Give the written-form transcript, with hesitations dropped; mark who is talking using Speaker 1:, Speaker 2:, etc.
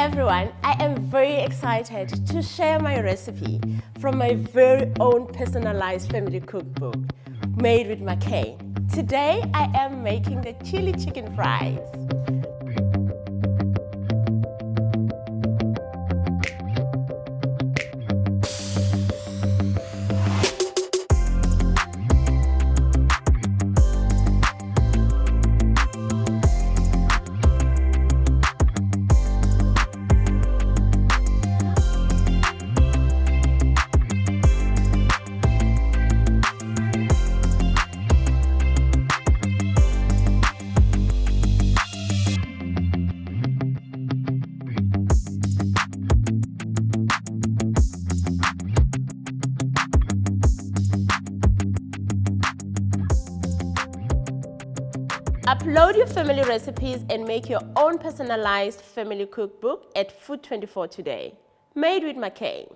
Speaker 1: everyone, I am very excited to share my recipe from my very own personalized family cookbook, Made with McCain. Today I am making the chili chicken fries. Upload your family recipes and make your own personalized family cookbook at Food24 today. Made with McCain.